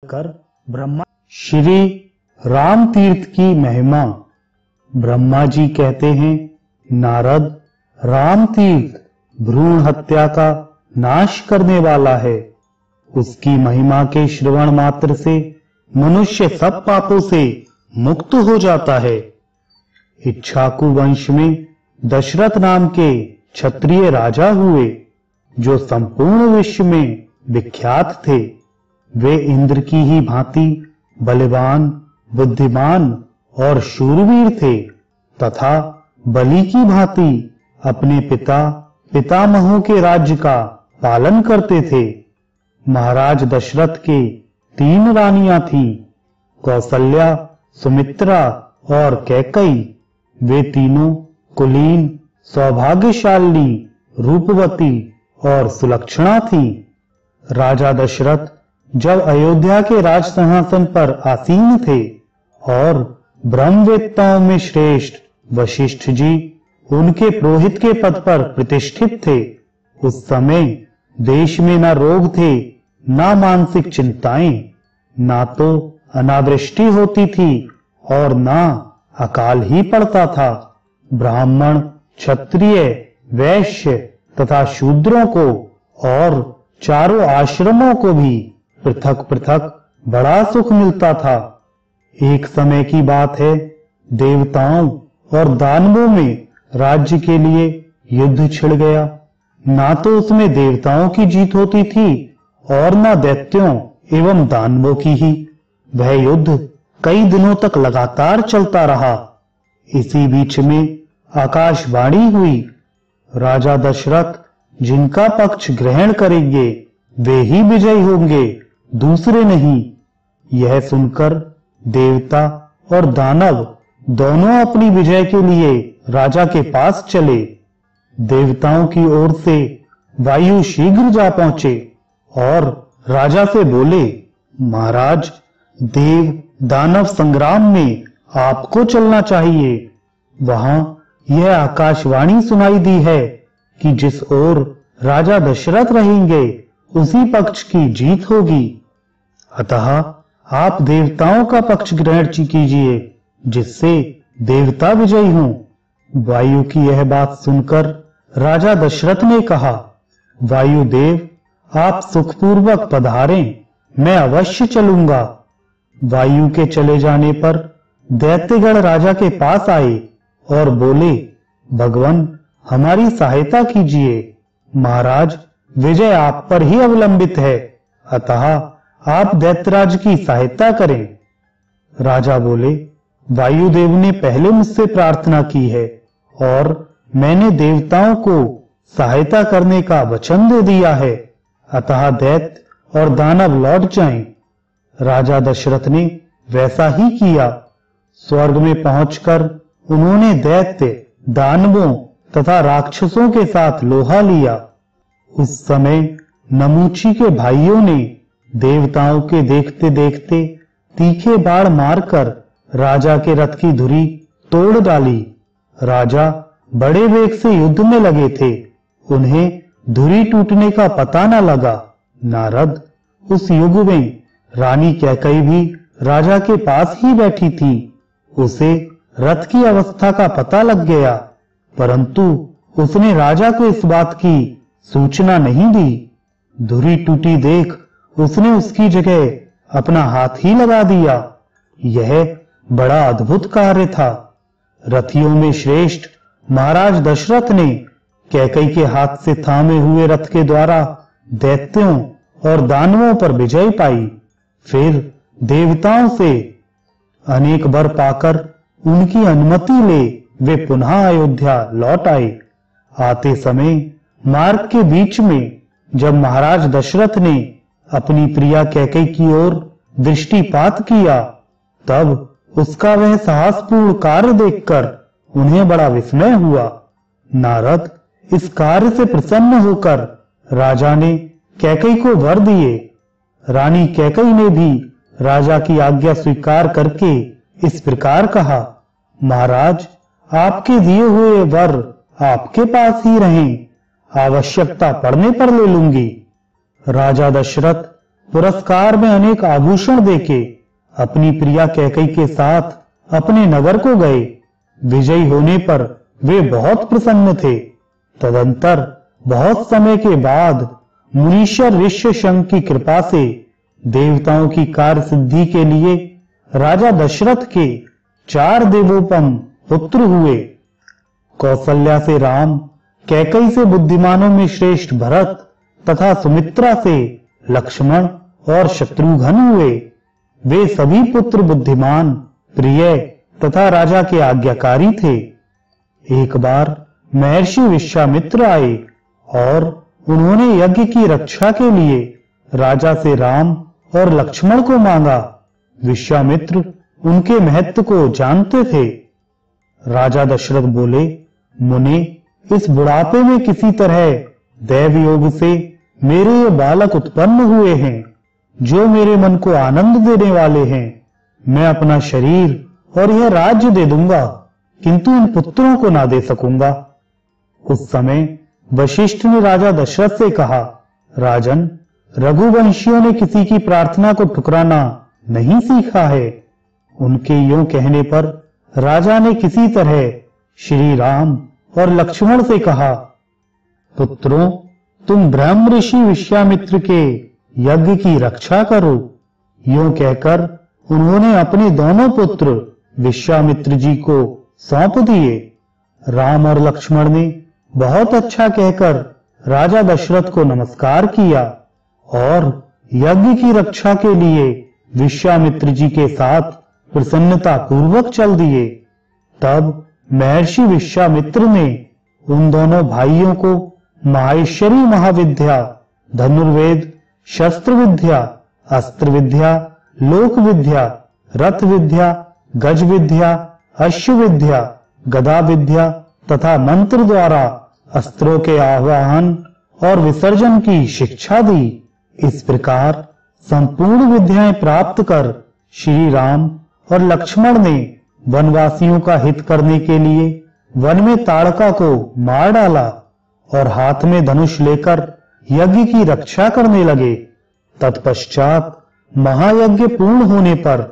कर ब्रह्मा श्री राम तीर्थ की महिमा। ब्रह्मा जी कहते हैं, नारद, राम तीर्थ भ्रूण हत्या का नाश करने वाला है। उसकी महिमा के श्रवण मात्र से मनुष्य सब पापों से मुक्त हो जाता है। इक्ष्वाकु वंश में दशरथ नाम के क्षत्रिय राजा हुए, जो संपूर्ण विश्व में विख्यात थे। वे इंद्र की ही भांति बलवान, बुद्धिमान और शूरवीर थे तथा बलि की भांति अपने पितामहों के राज्य का पालन करते थे। महाराज दशरथ के 3 रानियां थीं, कौसल्या, सुमित्रा और कैकई। वे तीनों कुलीन, सौभाग्यशाली, रूपवती और सुलक्षणा थीं। राजा दशरथ जब अयोध्या के राज सिंहासन पर आसीन थे और ब्रह्मवेत्ताओं में श्रेष्ठ वशिष्ठ जी उनके पुरोहित के पद पर प्रतिष्ठित थे, उस समय देश में न रोग थे, न मानसिक चिंताएं, ना तो अनावृष्टि होती थी और ना अकाल ही पड़ता था। ब्राह्मण, क्षत्रिय, वैश्य तथा शूद्रों को और चारों आश्रमों को भी पृथक पृथक बड़ा सुख मिलता था। एक समय की बात है, देवताओं और दानवों में राज्य के लिए युद्ध छिड़ गया। ना तो उसमें देवताओं की जीत होती थी और न दैत्यों एवं दानवों की ही। वह युद्ध कई दिनों तक लगातार चलता रहा। इसी बीच में आकाशवाणी हुई, राजा दशरथ जिनका पक्ष ग्रहण करेंगे वे ही विजयी होंगे, दूसरे नहीं। यह सुनकर देवता और दानव दोनों अपनी विजय के लिए राजा के पास चले। देवताओं की ओर से वायु शीघ्र जा पहुंचे और राजा से बोले, महाराज, देव दानव संग्राम में आपको चलना चाहिए। वहां यह आकाशवाणी सुनाई दी है कि जिस ओर राजा दशरथ रहेंगे उसी पक्ष की जीत होगी। अतः आप देवताओं का पक्ष ग्रहण कीजिए, जिससे देवता विजयी हों। वायु की यह बात सुनकर राजा दशरथ ने कहा, वायुदेव, आप सुखपूर्वक पधारें, मैं अवश्य चलूंगा। वायु के चले जाने पर दैत्यगण राजा के पास आए और बोले, भगवान, हमारी सहायता कीजिए। महाराज, विजय आप पर ही अवलंबित है, अतः आप दैत्यराज की सहायता करें। राजा बोले, वायुदेव ने पहले मुझसे प्रार्थना की है और मैंने देवताओं को सहायता करने का वचन दे दिया है, अतः दैत्य और दानव लौट जाएं। राजा दशरथ ने वैसा ही किया। स्वर्ग में पहुंचकर उन्होंने दैत्य, दानवों तथा राक्षसों के साथ लोहा लिया। उस समय नमूची के भाइयों ने देवताओं के देखते देखते तीखे बाण मारकर राजा के रथ की धुरी तोड़ डाली। राजा बड़े वेग से युद्ध में लगे थे, उन्हें धुरी टूटने का पता न लगा। नारद, उस युग में रानी कैकई भी राजा के पास ही बैठी थी। उसे रथ की अवस्था का पता लग गया, परंतु उसने राजा को इस बात की सूचना नहीं दी। धुरी टूटी देख उसने उसकी जगह अपना हाथ ही लगा दिया। यह बड़ा अद्भुत कार्य था। रथियों में श्रेष्ठ महाराज दशरथ ने कैकई के हाथ से थामे हुए रथ के द्वारा दैत्यों और दानवों पर विजय पाई। फिर देवताओं से अनेक वर पाकर उनकी अनुमति ले वे पुनः अयोध्या लौट आए। आते समय मार्ग के बीच में जब महाराज दशरथ ने अपनी प्रिया कैकई की ओर दृष्टिपात किया, तब उसका वह साहसपूर्ण कार्य देखकर उन्हें बड़ा विस्मय हुआ। नारद, इस कार्य से प्रसन्न होकर राजा ने कैकई को वर दिए। रानी कैकई ने भी राजा की आज्ञा स्वीकार करके इस प्रकार कहा, महाराज, आपके दिए हुए वर आपके पास ही रहें, आवश्यकता पड़ने पर ले लूंगी। राजा दशरथ पुरस्कार में अनेक आभूषण देके अपनी प्रिया कैकेयी के साथ अपने नगर को गए। विजयी होने पर वे बहुत प्रसन्न थे। तदंतर बहुत समय के बाद मुनीश्वर ऋष्यशृंग की कृपा से देवताओं की कार्य सिद्धि के लिए राजा दशरथ के 4 देवोपम पुत्र हुए। कौसल्या से राम, कैकेयी से बुद्धिमानों में श्रेष्ठ भरत तथा सुमित्रा से लक्ष्मण और शत्रुघ्न हुए। वे सभी पुत्र बुद्धिमान, प्रिय तथा राजा के आज्ञाकारी थे। एक बार महर्षि विश्वामित्र आए और उन्होंने यज्ञ की रक्षा के लिए राजा से राम और लक्ष्मण को मांगा। विश्वामित्र उनके महत्व को जानते थे। राजा दशरथ बोले, मुने, इस बुढ़ापे में किसी तरह दैव योग से मेरे ये बालक उत्पन्न हुए हैं, जो मेरे मन को आनंद देने वाले हैं। मैं अपना शरीर और यह राज्य दे दूंगा, किंतु इन पुत्रों को ना दे सकूंगा। उस समय वशिष्ठ ने राजा दशरथ से कहा, राजन, रघुवंशियों ने किसी की प्रार्थना को ठुकराना नहीं सीखा है। उनके यूं कहने पर राजा ने किसी तरह श्री राम और लक्ष्मण से कहा, पुत्रों, तुम ब्रह्म ऋषि विश्वामित्र के यज्ञ की रक्षा करो। यूं कहकर उन्होंने अपने दोनों पुत्र विश्वामित्र जी को सौंप दिए। राम और लक्ष्मण ने बहुत अच्छा कहकर राजा दशरथ को नमस्कार किया और यज्ञ की रक्षा के लिए विश्वामित्र जी के साथ प्रसन्नता पूर्वक चल दिए। तब महर्षि विश्वामित्र ने उन दोनों भाइयों को माहेश्वरी महाविद्या, धनुर्वेद, शस्त्र विद्या, अस्त्र विद्या, लोक विद्या, रथ विद्या, गज विद्या, अश्व विद्या, गदा विद्या तथा मंत्र द्वारा अस्त्रों के आवाहन और विसर्जन की शिक्षा दी। इस प्रकार संपूर्ण विद्याएं प्राप्त कर श्री राम और लक्ष्मण ने वनवासियों का हित करने के लिए वन में ताड़का को मार डाला और हाथ में धनुष लेकर यज्ञ की रक्षा करने लगे। तत्पश्चात महायज्ञ पूर्ण होने पर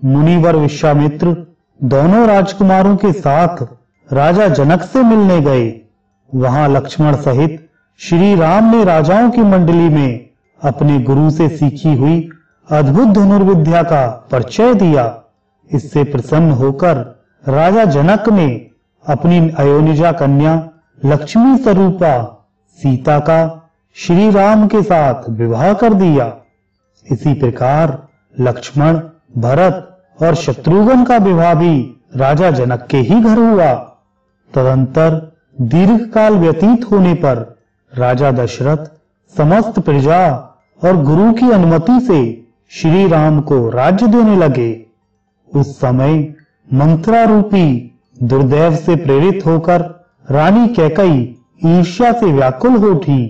मुनिवर विश्वामित्र दोनों राजकुमारों के साथ राजा जनक से मिलने गए। वहां लक्ष्मण सहित श्री राम ने राजाओं की मंडली में अपने गुरु से सीखी हुई अद्भुत धनुर्विद्या का परिचय दिया। इससे प्रसन्न होकर राजा जनक ने अपनी अयोनिजा कन्या लक्ष्मी स्वरूपा सीता का श्री राम के साथ विवाह कर दिया। इसी प्रकार लक्ष्मण, भरत और शत्रुघ्न का विवाह भी राजा जनक के ही घर हुआ। तदंतर दीर्घ काल व्यतीत होने पर राजा दशरथ समस्त प्रजा और गुरु की अनुमति से श्री राम को राज्य देने लगे। उस समय मंत्रा रूपी दुर्दैव से प्रेरित होकर रानी कैकेयी ईर्ष्या से व्याकुल हो उठी।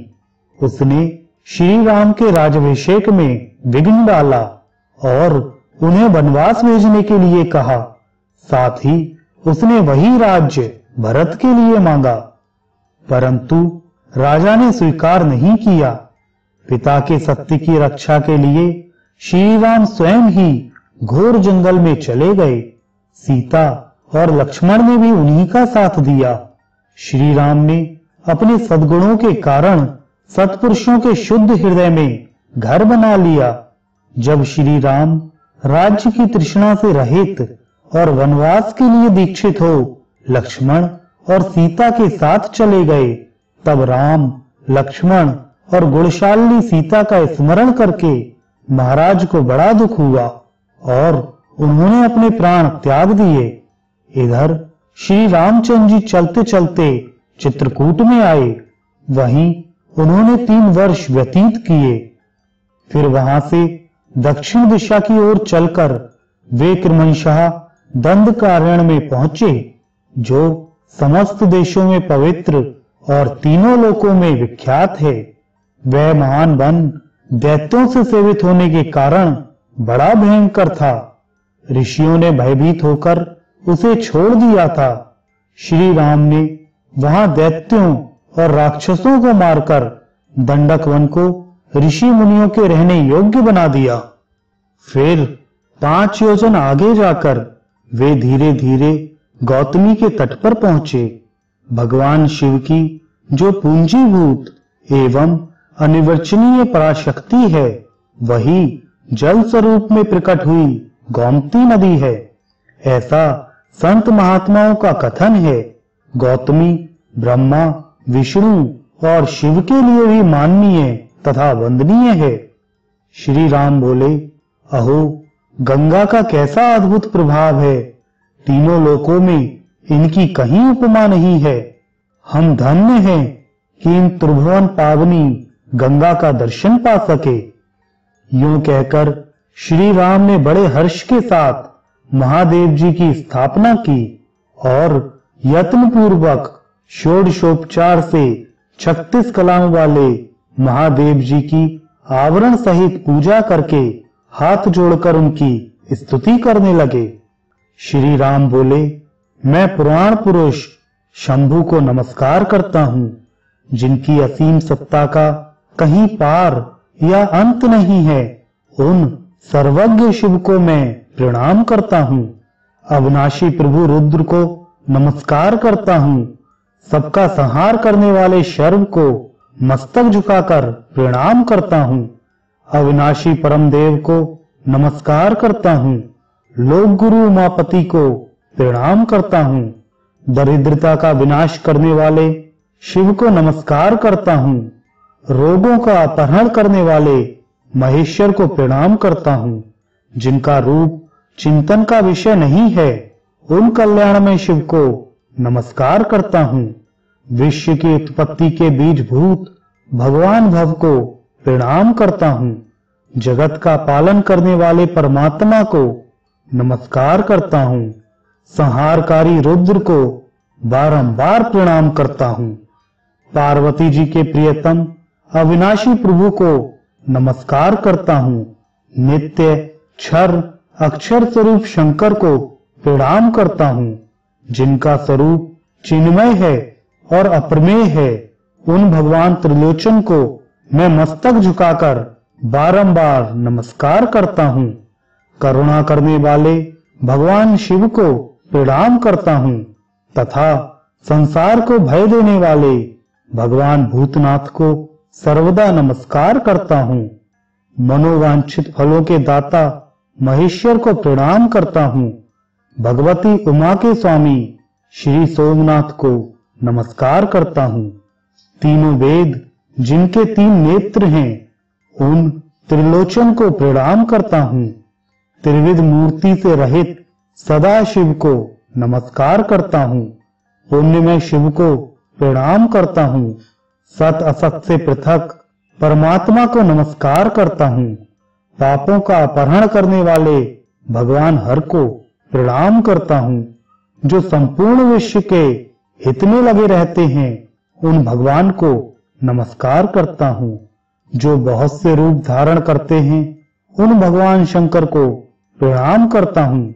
उसने श्री राम के राज्याभिषेक में विघ्न डाला और उन्हें वनवास भेजने के लिए कहा। साथ ही उसने वही राज्य भरत के लिए मांगा, परंतु राजा ने स्वीकार नहीं किया। पिता के सत्य की रक्षा के लिए श्री राम स्वयं ही घोर जंगल में चले गए। सीता और लक्ष्मण ने भी उन्हीं का साथ दिया। श्री राम ने अपने सद्गुणों के कारण सत्पुरुषों के शुद्ध हृदय में घर बना लिया। जब श्री राम राज्य की तृष्णा से रहित और वनवास के लिए दीक्षित हो लक्ष्मण और सीता के साथ चले गए, तब राम, लक्ष्मण और गुणशालिनी सीता का स्मरण करके महाराज को बड़ा दुख हुआ और उन्होंने अपने प्राण त्याग दिए। इधर श्री रामचंद्र जी चलते चलते चित्रकूट में आए। वहीं उन्होंने 3 वर्ष व्यतीत किए। फिर वहां से दक्षिण दिशा की ओर चलकर वे क्रमशः दंडकारण्य में पहुंचे, जो समस्त देशों में पवित्र और तीनों लोकों में विख्यात है। वह महान वन दैत्यों से सेवित होने के कारण बड़ा भयंकर था। ऋषियों ने भयभीत होकर उसे छोड़ दिया था। श्री राम ने वहां दैत्यों और राक्षसों को मारकर दंडक वन को ऋषि मुनियों के रहने योग्य बना दिया। फिर 5 योजन आगे जाकर वे धीरे धीरे गौतमी के तट पर पहुंचे। भगवान शिव की जो पूंजीभूत एवं अनिर्वचनीय पराशक्ति है, वही जल स्वरूप में प्रकट हुई गोमती नदी है, ऐसा संत महात्माओं का कथन है। गौतमी ब्रह्मा, विष्णु और शिव के लिए भी माननीय तथा वंदनीय है। श्री राम बोले, अहो, गंगा का कैसा अद्भुत प्रभाव है, तीनों लोकों में इनकी कहीं उपमा नहीं है। हम धन्य हैं कि इन त्रिभुवन पावनी गंगा का दर्शन पा सके। यूं कहकर श्री राम ने बड़े हर्ष के साथ महादेव जी की स्थापना की और यत्न पूर्वक षोडशोपचार से 36 कलाओं वाले महादेव जी की आवरण सहित पूजा करके हाथ जोड़कर उनकी स्तुति करने लगे। श्री राम बोले, मैं पुराण पुरुष शंभु को नमस्कार करता हूं, जिनकी असीम सत्ता का कहीं पार या अंत नहीं है। उन सर्वज्ञ शिव को मैं प्रणाम करता हूं। अविनाशी प्रभु रुद्र को नमस्कार करता हूं। सबका संहार करने वाले शर्व को मस्तक झुकाकर प्रणाम करता हूं। अविनाशी परम देव को नमस्कार करता हूं। लोक गुरु उमापति को प्रणाम करता हूं। दरिद्रता का विनाश करने वाले शिव को नमस्कार करता हूं। रोगों का अपहरण करने वाले महेश्वर को प्रणाम करता हूं। जिनका रूप चिंतन का विषय नहीं है, उन कल्याणमय शिव को नमस्कार करता हूं। विश्व की उत्पत्ति के बीजभूत भगवान भव को प्रणाम करता हूं। जगत का पालन करने वाले परमात्मा को नमस्कार करता हूं। संहारकारी रुद्र को बारंबार प्रणाम करता हूं। पार्वती जी के प्रियतम अविनाशी प्रभु को नमस्कार करता हूं। नित्य क्षर अक्षर स्वरूप शंकर को प्रणाम करता हूं। जिनका स्वरूप चिन्मय है और अप्रमेय है, उन भगवान त्रिलोचन को मैं मस्तक झुकाकर बारंबार नमस्कार करता हूं। करुणा करने वाले भगवान शिव को प्रणाम करता हूं तथा संसार को भय देने वाले भगवान भूतनाथ को सर्वदा नमस्कार करता हूं। मनोवांछित फलों के दाता महेश्वर को प्रणाम करता हूं। भगवती उमा के स्वामी श्री सोमनाथ को नमस्कार करता हूं। तीनों वेद जिनके 3 नेत्र हैं, उन त्रिलोचन को प्रणाम करता हूं। त्रिविध मूर्ति से रहित सदा शिव को नमस्कार करता हूं। पुण्यमय शिव को प्रणाम करता हूं। सत असत से पृथक परमात्मा को नमस्कार करता हूं। पापों का अपहरण करने वाले भगवान हर को प्रणाम करता हूं। जो संपूर्ण विश्व के हित में लगे रहते हैं, उन भगवान को नमस्कार करता हूं। जो बहुत से रूप धारण करते हैं, उन भगवान शंकर को प्रणाम करता हूं।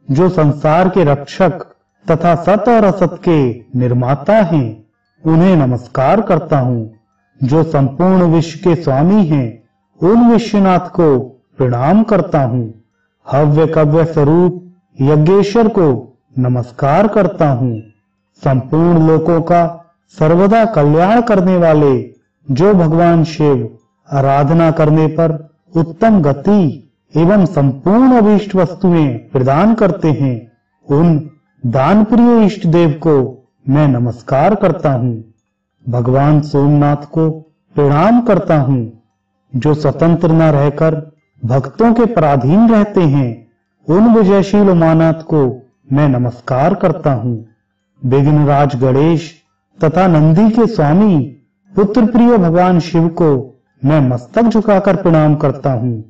जो संसार के रक्षक तथा सत और असत के निर्माता हैं, उन्हें नमस्कार करता हूं। जो संपूर्ण विश्व के स्वामी हैं, उन विश्वनाथ को प्रणाम करता हूं। हव्य कव्य स्वरूप यज्ञेश्वर को नमस्कार करता हूं। संपूर्ण लोकों का सर्वदा कल्याण करने वाले जो भगवान शिव आराधना करने पर उत्तम गति एवं संपूर्ण अभीष्ट वस्तुएं प्रदान करते हैं, उन दान प्रिय इष्ट देव को मैं नमस्कार करता हूं। भगवान सोमनाथ को प्रणाम करता हूं। जो स्वतंत्र न रहकर भक्तों के पराधीन रहते हैं, उन विजयशील उमानाथ को मैं नमस्कार करता हूं। विघ्नराज गणेश तथा नंदी के स्वामी पुत्र प्रिय भगवान शिव को मैं मस्तक झुकाकर प्रणाम करता हूं।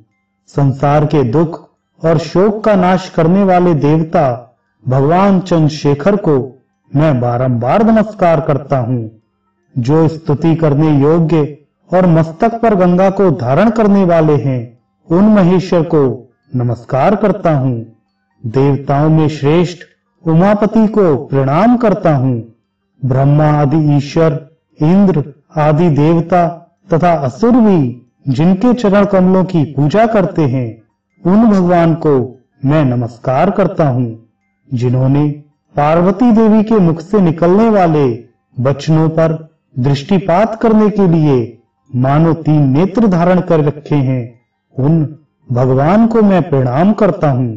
संसार के दुख और शोक का नाश करने वाले देवता भगवान चंद्रशेखर को मैं बारंबार नमस्कार करता हूं। जो स्तुति करने योग्य और मस्तक पर गंगा को धारण करने वाले हैं, उन महेश्वर को नमस्कार करता हूं। देवताओं में श्रेष्ठ उमापति को प्रणाम करता हूं। ब्रह्मा आदि ईश्वर, इंद्र आदि देवता तथा असुर भी जिनके चरण कमलों की पूजा करते हैं, उन भगवान को मैं नमस्कार करता हूँ, जिन्होंने पार्वती देवी के मुख से निकलने वाले वचनों पर दृष्टिपात करने के लिए मानो 3 नेत्र धारण कर रखे हैं, उन भगवान को मैं प्रणाम करता हूँ।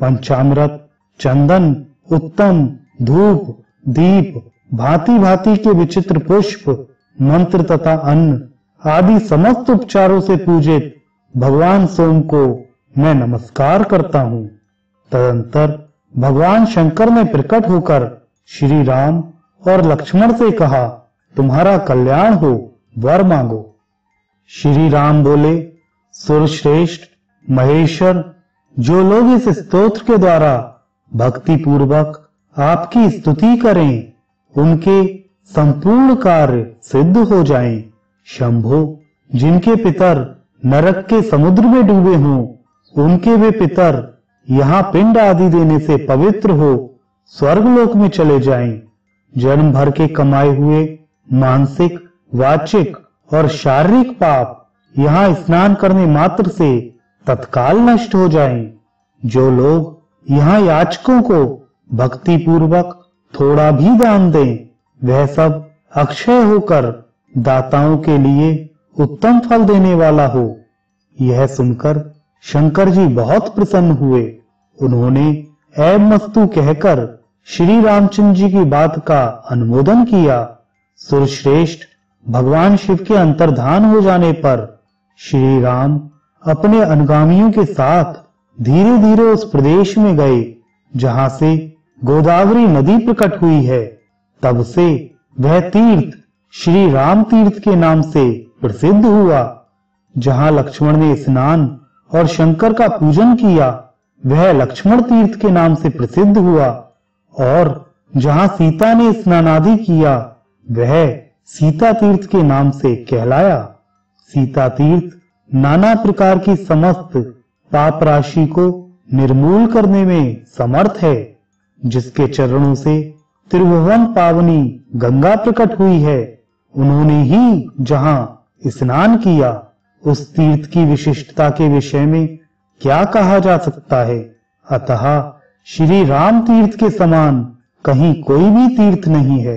पंचामृत, चंदन, उत्तम धूप, दीप, भांति भांति के विचित्र पुष्प, मंत्र तथा अन्न आदि समस्त उपचारों से पूजित भगवान सोम को मैं नमस्कार करता हूँ। तदंतर भगवान शंकर ने प्रकट होकर श्री राम और लक्ष्मण से कहा, तुम्हारा कल्याण हो, वर मांगो। श्री राम बोले, सुरश्रेष्ठ महेश्वर, जो लोग इस स्तोत्र के द्वारा भक्ति पूर्वक आपकी स्तुति करें, उनके संपूर्ण कार्य सिद्ध हो जाएं। शंभो, जिनके पितर नरक के समुद्र में डूबे हों, उनके वे पितर यहाँ पिंड आदि देने से पवित्र हो स्वर्गलोक में चले जाएं। जन्म भर के कमाए हुए मानसिक, वाचिक और शारीरिक पाप यहाँ स्नान करने मात्र से तत्काल नष्ट हो जाएं। जो लोग यहाँ याचकों को भक्ति पूर्वक थोड़ा भी दान दें, वह सब अक्षय होकर दाताओं के लिए उत्तम फल देने वाला हो। यह सुनकर शंकर जी बहुत प्रसन्न हुए। उन्होंने ऐब मस्तु कहकर श्री रामचंद्र जी की बात का अनुमोदन किया। सुरश्रेष्ठ भगवान शिव के अंतर्धान हो जाने पर श्री राम अपने अनुगामियों के साथ धीरे धीरे उस प्रदेश में गए जहां से गोदावरी नदी प्रकट हुई है। तब से वह तीर्थ श्री राम तीर्थ के नाम से प्रसिद्ध हुआ। जहां लक्ष्मण ने स्नान और शंकर का पूजन किया, वह लक्ष्मण तीर्थ के नाम से प्रसिद्ध हुआ, और जहां सीता ने स्नानादि किया, वह सीता तीर्थ के नाम से कहलाया। सीता तीर्थ नाना प्रकार की समस्त पाप राशि को निर्मूल करने में समर्थ है। जिसके चरणों से त्रिभुवन पावनी गंगा प्रकट हुई है, उन्होंने ही जहां स्नान किया, उस तीर्थ की विशिष्टता के विषय में क्या कहा जा सकता है। अतः श्री राम तीर्थ के समान कहीं कोई भी तीर्थ नहीं है।